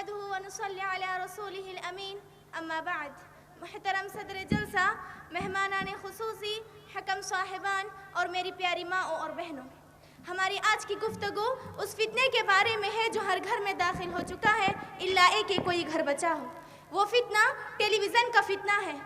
نحمده ونصلي على رسوله الأمين اما بعد. محترم صدر جلسہ، مہمانان خصوصی، حکم صاحبان اور میری پیاری ماؤں اور بہنوں، ہماری آج کی گفتگو اس فتنے کے بارے میں ہے جو ہر گھر میں داخل ہو چکا ہے الا کہ کوئی گھر بچا ہو. وہ فتنہ ٹیلی ویژن کا فتنہ ہے.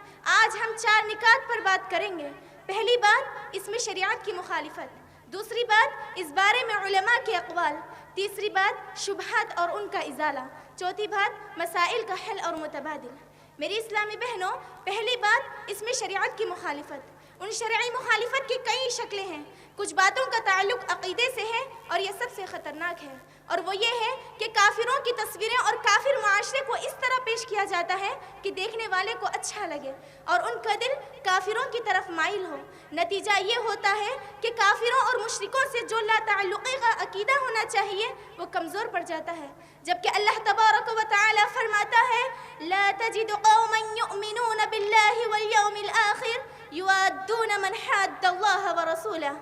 آج ہم 4 نکات پر بات کریں گے. پہلی بات، اس میں شریعت کی مخالفت. دوسری بات، اس بارے میں علماء کے اقوال. تیسری بات، شبہات اور ان کا ازالہ. چوتھی بات، مسائل کا حل اور متبادل. میری اسلامی بہنوں، پہلی بات، اس میں شریعت کی مخالفت. ان شرعی مخالفت کی کئی شکلیں ہیں. کچھ باتوں کا تعلق عقیدے سے ہے اور یہ سب سے خطرناک ہے، اور وہ یہ ہے کہ کافروں کی تصویریں اور کافر معاشرے کو اس طرح پیش کیا جاتا ہے کہ دیکھنے والے کو اچھا لگے اور ان کا دل کافروں کی طرف مائل ہو. نتیجہ یہ ہوتا ہے کہ کافروں اور مشرکوں سے جو لا تعلقی کا عقیدہ ہونا چاہیے وہ کمزور پڑ جاتا ہے. جبکہ اللہ تبارک و تعالی فرماتا ہے لا تجد قوما يؤمنون بالله واليوم الآخر يوادون من حاد الله ورسوله.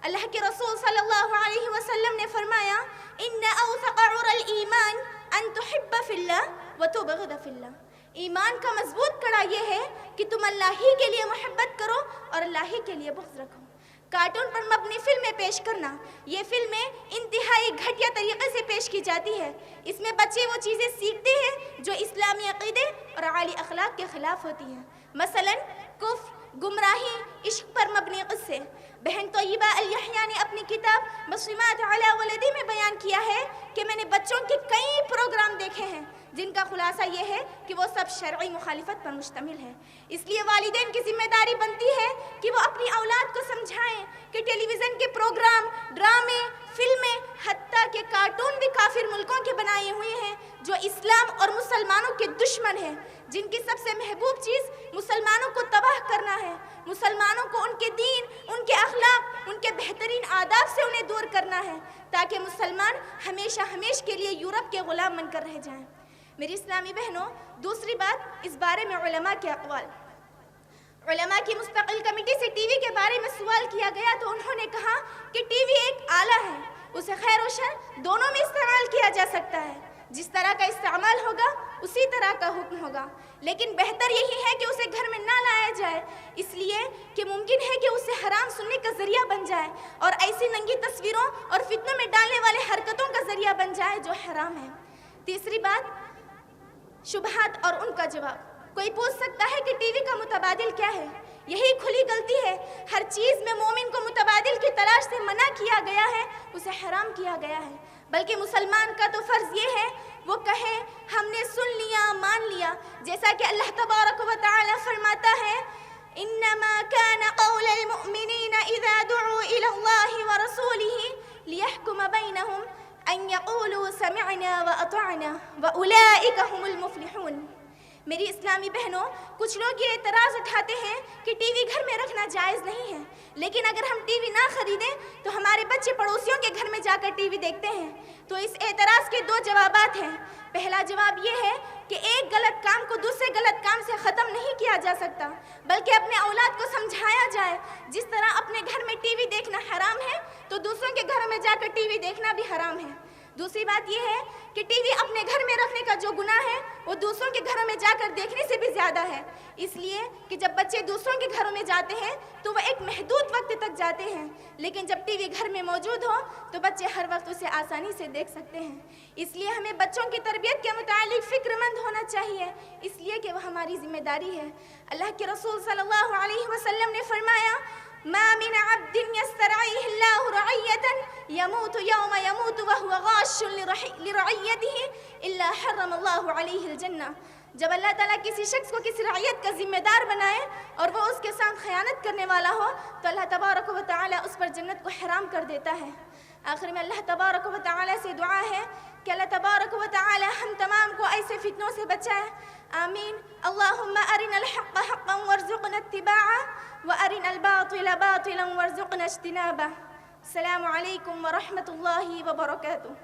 اللہ کے رسول صلی اللہ علیہ وسلم نے فرمایا ان اوثق عرى الایمان ان تحب فی اللہ وتبغض فی اللہ. ایمان کا مضبوط کڑا یہ ہے کہ تم اللہ ہی کے لیے محبت کرو اور اللہ ہی کے لیے بغض رکھو. کارٹون پر مبنی فلمیں پیش کرنا، یہ فلمیں انتہائی گھٹیا طریقے سے پیش کی جاتی ہے. اس میں بچے وہ چیزیں سیکھتے ہیں جو اسلامی عقیدے اور عالی اخلاق کے خلاف ہوتی ہیں. مثلا کفر، گمراہی، عشق پر مبنی قصے. بہن طیبہ الیحییٰ نے اپنی کتاب مسلمات علی ولدی میں بیان کیا ہے کہ میں نے بچوں کے کئی پروگرام دیکھے ہیں جن کا خلاصہ یہ ہے کہ وہ سب شرعی مخالفت پر مشتمل ہے. اس لیے والدین کی ذمہ داری بنتی ہے کہ وہ اپنی اولاد کو سمجھائیں کہ ٹیلی ویژن کے پروگرام، ڈرامے، فلمیں، حتیٰ کہ کارٹون بھی کافر ملکوں کے بنائے ہوئے ہیں جو اسلام اور مسلمانوں کے دشمن ہیں، جن کی سب سے محبوب چیز مسلمانوں کو تباہ کرنا ہے، مسلمانوں کو ان کے دین، ان کے اخلاق، ان کے بہترین آداب سے انہیں دور کرنا ہے تاکہ مسلمان ہمیشہ ہمیش کے لیے یورپ کے غلام بن کر رہ جائیں. میری اسلامی بہنوں، دوسری بات، اس بارے میں علماء کے اقوال. علماء کی مستقل کمیٹی سے ٹی وی کے بارے میں سوال کیا گیا تو انہوں نے کہا کہ ٹی وی ایک آلہ ہے، اسے خیر و شر دونوں میں استعمال کیا جا سکتا ہے. جس طرح کا استعمال ہوگا اسی طرح کا حکم ہوگا، لیکن بہتر یہی ہے کہ اسے گھر میں نہ لایا جائے، اس لیے کہ ممکن ہے کہ اسے حرام سننے کا ذریعہ بن جائے اور ایسی ننگی تصویروں اور فتنوں میں ڈالنے والے حرکتوں کا ذریعہ بن جائے جو حرام ہے. تیسری بات، شبہات اور ان کا جواب. کوئی پوچھ سکتا ہے کہ ٹی وی کا متبادل کیا ہے؟ یہی کھلی غلطی ہے. ہر چیز میں مومن کو متبادل کی تلاش سے منع کیا گیا ہے، اسے حرام کیا گیا ہے. بلکہ مسلمان کا تو فرض یہ ہے وہ کہے ہم نے سن لیا، مان لیا، جیسا کہ اللہ تبارک و تعالی فرماتا ہے انما كان قول المؤمنین اذا دعوا الى الله ورسوله ليحكم بينهم ان يقولوا سمعنا واطعنا واولئك هم المفلحون. میری اسلامی بہنوں، کچھ لوگ یہ اعتراض اٹھاتے ہیں کہ ٹی وی گھر میں رکھنا جائز نہیں ہے، لیکن اگر ہم ٹی وی نہ خریدیں تو ہمارے بچے پڑوسیوں کے گھر میں جا کر ٹی وی دیکھتے ہیں. تو اس اعتراض کے 2 جوابات ہیں. پہلا جواب یہ ہے کہ ایک غلط کام کو دوسرے غلط کام سے ختم نہیں کیا جا سکتا، بلکہ اپنے اولاد کو سمجھایا جائے. جس طرح اپنے گھر میں ٹی وی دیکھنا حرام ہے تو دوسروں کے گھروں میں جا کر ٹی وی دیکھنا بھی حرام ہے. دوسری بات یہ ہے کہ ٹی وی اپنے گھر میں رکھنے کا جو گناہ ہے وہ دوسروں کے گھروں میں جا کر دیکھنے سے بھی زیادہ ہے، اس لیے کہ جب بچے دوسروں کے گھروں میں جاتے ہیں تو وہ ایک محدود وقت تک جاتے ہیں، لیکن جب ٹی وی گھر میں موجود ہو تو بچے ہر وقت اسے آسانی سے دیکھ سکتے ہیں. اس لیے ہمیں بچوں کی تربیت کے متعلق فکر مند ہونا چاہیے، اس لیے کہ وہ ہماری ذمہ داری ہے. اللہ کے رسول صلی اللہ علیہ وسلم نے فرمایا ما من عبد يسترعيه الله رعية يموت يوم يموت وهو غاش لرعيته إلا حرم الله عليه الجنة. جب اللہ تعالیٰ کسی شخص کو کسی رعیت کا ذمہ دار بنائے اور وہ اس کے ساتھ خیانت کرنے والا ہو تو اللہ تبارک و تعالیٰ اس پر جنت کو حرام کر دیتا ہے. آخر میں اللہ تبارک و تعالیٰ سے دعا ہے کہ اللہ تبارک و تعالیٰ ہم تمام کو ایسے فتنوں سے بچائے. آمین. اللہم ارنا الحق حقا وارزقنا اتباعه وارنا الباطل باطلا وارزقنا اجتنابه. السلام علیکم ورحمۃ اللہ وبرکاتہ.